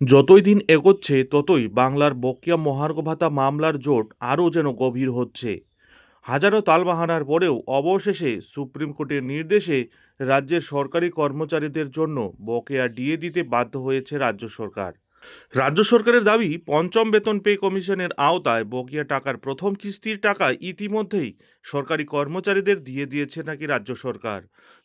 যতই দিন এগোচ্ছে ততই বাংলার বকেয়া মহার্ঘ ভাতা মামলার জট আরও যেন গভীর হচ্ছে। হাজারো তালবাহানার পরেও অবশেষে সুপ্রিম কোর্টের নির্দেশে রাজ্যের সরকারি কর্মচারীদের জন্য বকেয়া ডিএ দিতে বাধ্য হয়েছে রাজ্য সরকার। রাজ্য সরকারের দাবি, পঞ্চম বেতন পে কমিশনের আওতায় বকেয়া টাকার প্রথম কিস্তির টাকা ইতিমধ্যেই সরকারি কর্মচারীদের দিয়ে দিয়েছে নাকি রাজ্য সরকার।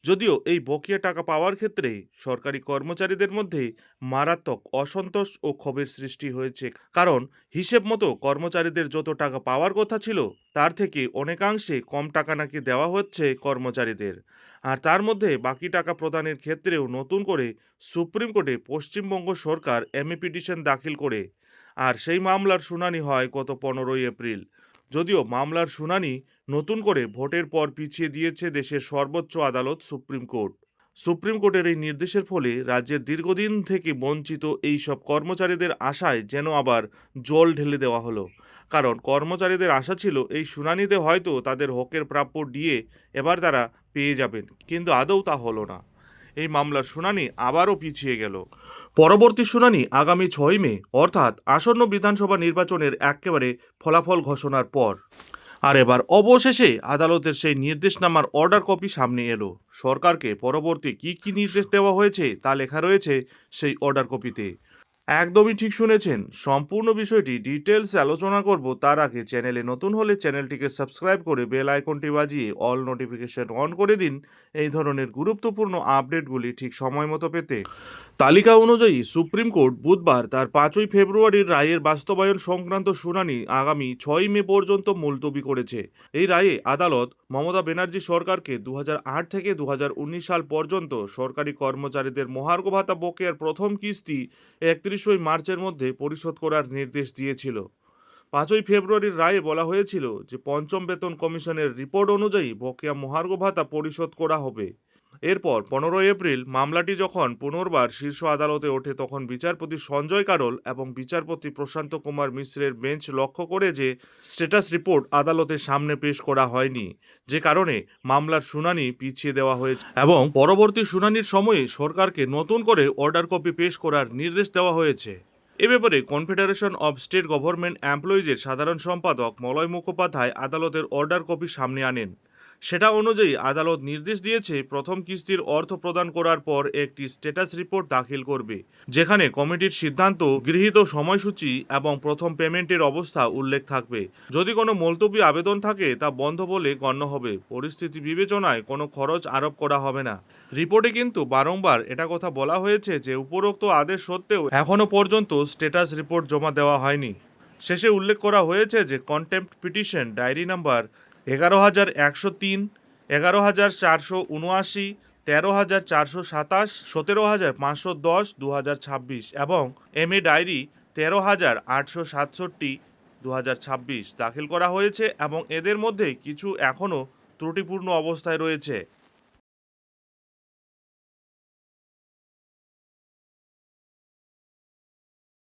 যদিও এই বকেয়া টাকা পাওয়ার ক্ষেত্রে সরকারি কর্মচারীদের মধ্যে মারাত্মক অসন্তোষ ও ক্ষোভের সৃষ্টি হয়েছে, কারণ হিসেব মতো কর্মচারীদের যত টাকা পাওয়ার কথা ছিল তার থেকে অনেকাংশে কম টাকা নাকি দেওয়া হচ্ছে কর্মচারীদের। আর তার মধ্যে বাকি টাকা প্রদানের ক্ষেত্রেও নতুন করে সুপ্রিম কোর্টে পশ্চিমবঙ্গ সরকার এমএ পিটিশন দাখিল করে। আর সেই মামলার শুনানি হয় গত 15ই এপ্রিল। যদিও মামলার শুনানি নতুন করে ভোটের পর পিছিয়ে দিয়েছে দেশের সর্বোচ্চ আদালত সুপ্রিম কোর্ট। সুপ্রিম কোর্টের এই নির্দেশের ফলে রাজ্যের দীর্ঘদিন থেকে বঞ্চিত এই সব কর্মচারীদের আশায় যেন আবার জল ঢেলে দেওয়া হলো। কারণ কর্মচারীদের আশা ছিল এই শুনানিতে হয়তো তাদের হকের প্রাপ্য ডিএ এবার তারা পেয়ে যাবেন, কিন্তু আদৌ তা হলো না। এই মামলার শুনানি আবারও পিছিয়ে গেল। পরবর্তী শুনানি আগামী 6ই মে, অর্থাৎ আসন্ন বিধানসভা নির্বাচনের একেবারে ফলাফল ঘোষণার পর। আর এবার অবশেষে আদালতের সেই নির্দেশনামার অর্ডার কপি সামনে এলো। সরকারকে পরবর্তী কি কি নির্দেশ দেওয়া হয়েছে তা লেখা রয়েছে সেই অর্ডার কপিতে। একদমই ঠিক শুনেছেন, সম্পূর্ণ বিষয়টি ডিটেলস আলোচনা করব তার আগে চ্যানেলে নতুন হলে চ্যানেলটিকে সাবস্ক্রাইব করে বেল আইকনটি বাজিয়ে অল নোটিফিকেশন অন করে দিন এই ধরনের গুরুত্বপূর্ণ আপডেটগুলি ঠিক সময় মতো পেতে। তালিকা অনুযায়ী সুপ্রিম কোর্ট বুধবার তার 5ই ফেব্রুয়ারির রায়ের বাস্তবায়ন সংক্রান্ত শুনানি আগামী 6ই মে পর্যন্ত মুলতবি করেছে। এই রায়ে আদালত মমতা ব্যানার্জি সরকারকে 2008 থেকে 2019 সাল পর্যন্ত সরকারি কর্মচারীদের মহার্ঘ ভাতা বকেয়ার প্রথম কিস্তি 31 মার্চের মধ্যে পরিশোধ করার নির্দেশ দিয়েছিল। 5ই ফেব্রুয়ারির রায়ে বলা হয়েছিল যে পঞ্চম বেতন কমিশনের রিপোর্ট অনুযায়ী বকেয়া মহার্ঘ ভাতা পরিশোধ করা হবে। এরপর 15ই এপ্রিল মামলাটি যখন পুনর্বার শীর্ষ আদালতে ওঠে, তখন বিচারপতি সঞ্জয় কারোল এবং বিচারপতি প্রশান্ত কুমার মিশ্রের বেঞ্চ লক্ষ্য করে যে স্ট্যাটাস রিপোর্ট আদালতের সামনে পেশ করা হয়নি, যে কারণে মামলার শুনানি পিছিয়ে দেওয়া হয়েছে এবং পরবর্তী শুনানির সময়ে সরকারকে নতুন করে অর্ডার কপি পেশ করার নির্দেশ দেওয়া হয়েছে। এ ব্যাপারে কনফেডারেশন অব স্টেট গভর্নমেন্ট এমপ্লয়িজের সাধারণ সম্পাদক মলয় মুখোপাধ্যায় আদালতের অর্ডার কপি সামনে আনেন। সেটা অনুযায়ী আদালত নির্দেশ দিয়েছে প্রথম কিস্তির অর্থ প্রদান করার পর একটি স্ট্যাটাস রিপোর্ট দাখিল করবে, যেখানে কমিটির সিদ্ধান্ত, গৃহীত সময়সূচি এবং প্রথম পেমেন্টের অবস্থা উল্লেখ থাকবে। যদি কোনো মুলতবি আবেদন থাকে তা বন্ধ বলে গণ্য হবে। পরিস্থিতি বিবেচনায় কোনো খরচ আরোপ করা হবে না। রিপোর্টে কিন্তু বারংবার এটা কথা বলা হয়েছে যে উপরোক্ত আদেশ সত্ত্বেও এখনও পর্যন্ত স্ট্যাটাস রিপোর্ট জমা দেওয়া হয়নি। শেষে উল্লেখ করা হয়েছে যে কন্টেম্প্ট পিটিশন ডায়েরি নাম্বার 11,103, 11,479, 13,427, 17,510, 2026 এবং এমএ ডায়েরি 13,867, 2026 দাখিল করা হয়েছে এবং এদের মধ্যে কিছু এখনও ত্রুটিপূর্ণ অবস্থায় রয়েছে।